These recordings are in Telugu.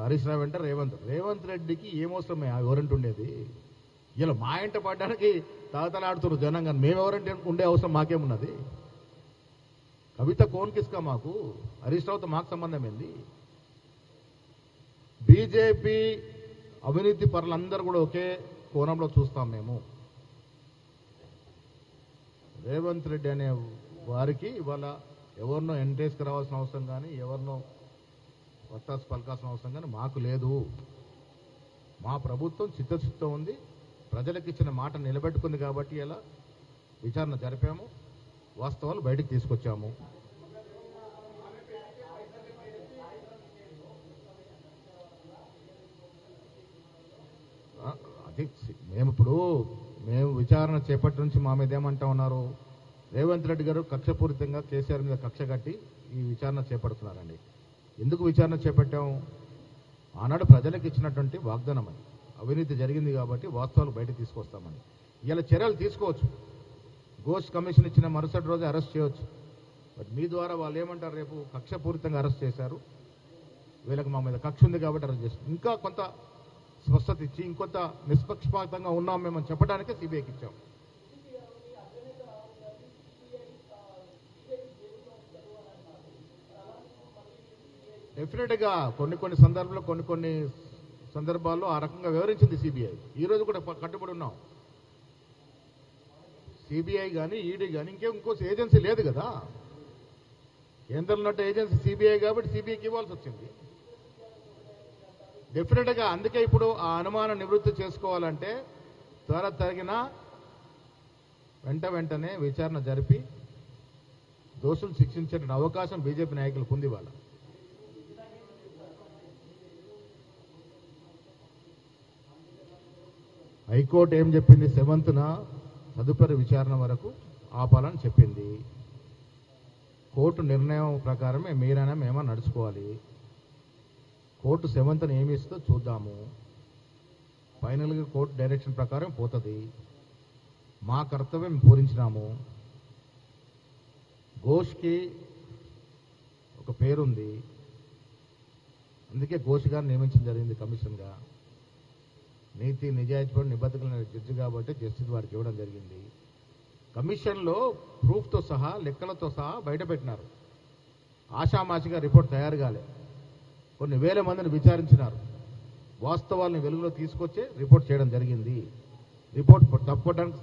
హరీష్ రావు అంటే రేవంత్ రెడ్డికి ఏమవసరమే ఎవరంటే ఉండేది? ఇలా మా ఇంట పడ్డానికి తాతలాడుతున్నారు జనంగా. మేమెవరంటే ఉండే అవసరం మాకేమున్నది? కవిత కోన్కిస్కా మాకు, హరీష్ రావుతో మాకు సంబంధం ఏంది? బీజేపీ అవినీతి పరులందరూ కూడా ఒకే కోణంలో చూస్తాం మేము. రేవంత్ రెడ్డి అనే వారికి ఇవాళ ఎవరినో ఎంట్రేస్కి రావాల్సిన అవసరం కానీ, ఎవరినో వత్తాసు పలకాల్సిన అవసరం కానీ మాకు లేదు. మా ప్రభుత్వం చిత్తశుద్ధితో ఉంది, ప్రజలకు ఇచ్చిన మాట నిలబెట్టుకుంది కాబట్టి ఇలా విచారణ జరిపాము, వాస్తవాలు బయటకు తీసుకొచ్చాము. అది మేము విచారణ చేపట్టి నుంచి మా మీద ఏమంటా ఉన్నారు? రేవంత్ రెడ్డి గారు కక్షపూరితంగా కేసీఆర్ మీద కక్ష కట్టి ఈ విచారణ చేపడుతున్నారండి. ఎందుకు విచారణ చేపట్టాం? ఆనాడు ప్రజలకు ఇచ్చినటువంటి వాగ్దానం అని, అవినీతి జరిగింది కాబట్టి వాస్తవాలు బయట తీసుకొస్తామని. ఇలా చర్యలు తీసుకోవచ్చు. ఘోష్ కమిషన్ ఇచ్చిన మరుసటి రోజే అరెస్ట్ చేయవచ్చు. బట్ మీ ద్వారా వాళ్ళు ఏమంటారు? రేపు కక్షపూరితంగా అరెస్ట్ చేశారు, వీళ్ళకి మా మీద కక్ష ఉంది కాబట్టి అరెస్ట్ చేస్తారు. ఇంకా కొంత స్పష్టత ఇచ్చి ఇంకొంత నిష్పక్షపాతంగా ఉన్నాం మేమని చెప్పడానికే సిబిఐకి ఇచ్చాం. డెఫినెట్గా కొన్ని సందర్భాల్లో ఆ రకంగా వివరించింది సిబిఐ. ఈరోజు కూడా కట్టుబడి ఉన్నాం. సిబిఐ కానీ ఈడీ కానీ ఇంకో ఏజెన్సీ లేదు కదా. కేంద్రంలో ఉన్నట్టు ఏజెన్సీ సిబిఐ కాబట్టి సిబిఐకి ఇవ్వాల్సి వచ్చింది. డెఫినెట్గా అందుకే ఇప్పుడు ఆ అనుమానం నివృత్తి చేసుకోవాలంటే తగిన వెంటనే విచారణ జరిపి దోషులు శిక్షించే అవకాశం బీజేపీ నాయకులకు ఉంది. వాళ్ళ హైకోర్టు ఏం చెప్పింది? 7th తదుపరి విచారణ వరకు ఆపాలని చెప్పింది. కోర్టు నిర్ణయం ప్రకారమే మీరైనా మేమో నడుచుకోవాలి. కోర్టు 7th ఏమి ఇస్తుందో చూద్దాము. ఫైనల్గా కోర్టు డైరెక్షన్ ప్రకారం పోతుంది. మా కర్తవ్యం పూరించినాము. ఘోష్కి ఒక పేరుంది, అందుకే ఘోష్ గారిని నియమించడం జరిగింది కమిషన్గా. నీతి నిజాయితీపడి నిబద్ధతల జడ్జి కాబట్టి జస్టిస్ వారికి ఇవ్వడం జరిగింది. కమిషన్లో ప్రూఫ్తో సహా లెక్కలతో సహా బయటపెట్టినారు. ఆషామాషిగా రిపోర్ట్ తయారు కాలే. కొన్ని వేల మందిని విచారించినారు. వాస్తవాలను వెలుగులో తీసుకొచ్చే రిపోర్ట్ చేయడం జరిగింది. రిపోర్ట్ తప్పడానికి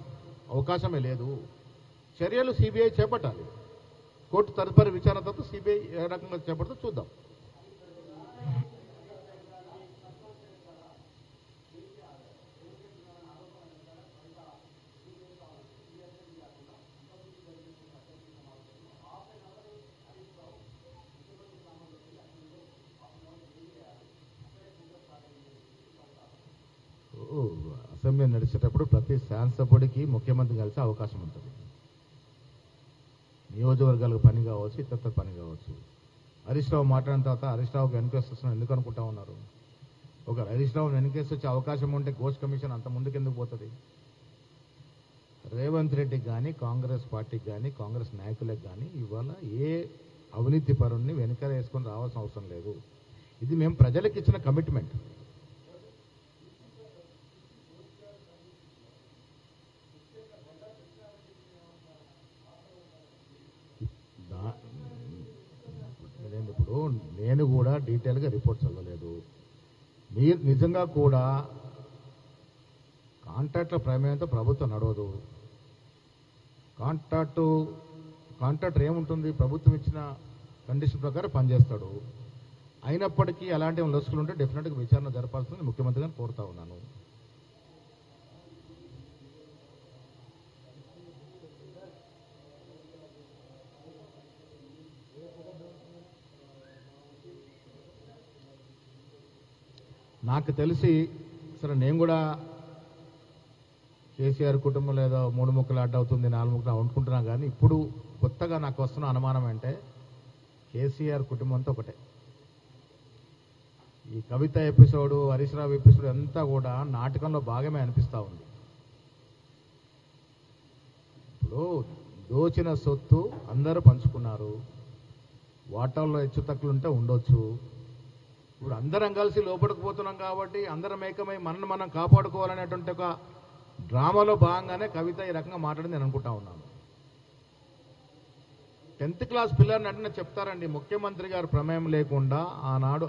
అవకాశమే లేదు. చర్యలు సిబిఐ చేపట్టాలి. కోర్టు తదుపరి విచారణ తర్వాత సిబిఐ ఏ రకంగా చేపడుతుందో చూద్దాం. అసెంబ్లీ నడిచేటప్పుడు ప్రతి శాసనసభ్యుడికి ముఖ్యమంత్రి కలిసే అవకాశం ఉంటుంది. నియోజకవర్గాలకు పని కావచ్చు, ఇతర పని కావచ్చు. హరీష్ రావు మాట్లాడిన తర్వాత హరీష్ రావుకి ఎన్క్వెస్ట్ వస్తున్నాం ఎందుకు అనుకుంటా ఉన్నారు? ఒక హరీష్ రావు ఎన్క్వెస్ట్ వచ్చే అవకాశం ఉంటే ఘోష్ కమిషన్ అంత ముందుకు ఎందుకు పోతుంది? రేవంత్ రెడ్డికి కానీ, కాంగ్రెస్ పార్టీకి కానీ, కాంగ్రెస్ నాయకులకు కానీ ఇవాళ ఏ అవినీతి పరుణ్ణి వెనక వేసుకొని రావాల్సిన అవసరం లేదు. ఇది మేము ప్రజలకు ఇచ్చిన కమిట్మెంట్. ఇప్పుడు నేను కూడా డీటెయిల్గా రిపోర్ట్ చదవలేదు. మీరు నిజంగా కూడా కాంట్రాక్ట్ల ప్రమేయంతో ప్రభుత్వం నడవదు. కాంట్రాక్టర్ ఏముంటుంది? ప్రభుత్వం ఇచ్చిన కండిషన్ ప్రకారం పనిచేస్తాడు. అయినప్పటికీ అలాంటి లొసుకులు ఉంటే డెఫినెట్గా విచారణ జరపాల్సిందని ముఖ్యమంత్రి గారిని కోరుతా ఉన్నాను. నాకు తెలిసి సరే నేను కూడా కేసీఆర్ కుటుంబం ఏదో 3 ముక్కలు అడ్డవుతుంది, 4 ముక్కలు అనుకుంటున్నా. కానీ ఇప్పుడు కొత్తగా నాకు వస్తున్న అనుమానం అంటే కేసీఆర్ కుటుంబం అంతా ఒకటే. ఈ కవిత ఎపిసోడు, హరీష్ రావు ఎపిసోడ్ అంతా కూడా నాటకంలో భాగమే అనిపిస్తూ ఉంది. ఇప్పుడు దోచిన సొత్తు అందరూ పంచుకున్నారు. వాటాల్లో హెచ్చు తక్కువలు ఉంటే ఉండొచ్చు. ఇప్పుడు అందరం కలిసి లోపలికి పోతున్నాం కాబట్టి అందరం ఏకమై మనల్ని మనం కాపాడుకోవాలనేటువంటి ఒక డ్రామాలో భాగంగానే కవిత ఈ రకంగా మాట్లాడింది నేను అనుకుంటా ఉన్నాను. 10th క్లాస్ పిల్లర్ని అంటే చెప్తారండి, ముఖ్యమంత్రి గారు ప్రమేయం లేకుండా ఆనాడు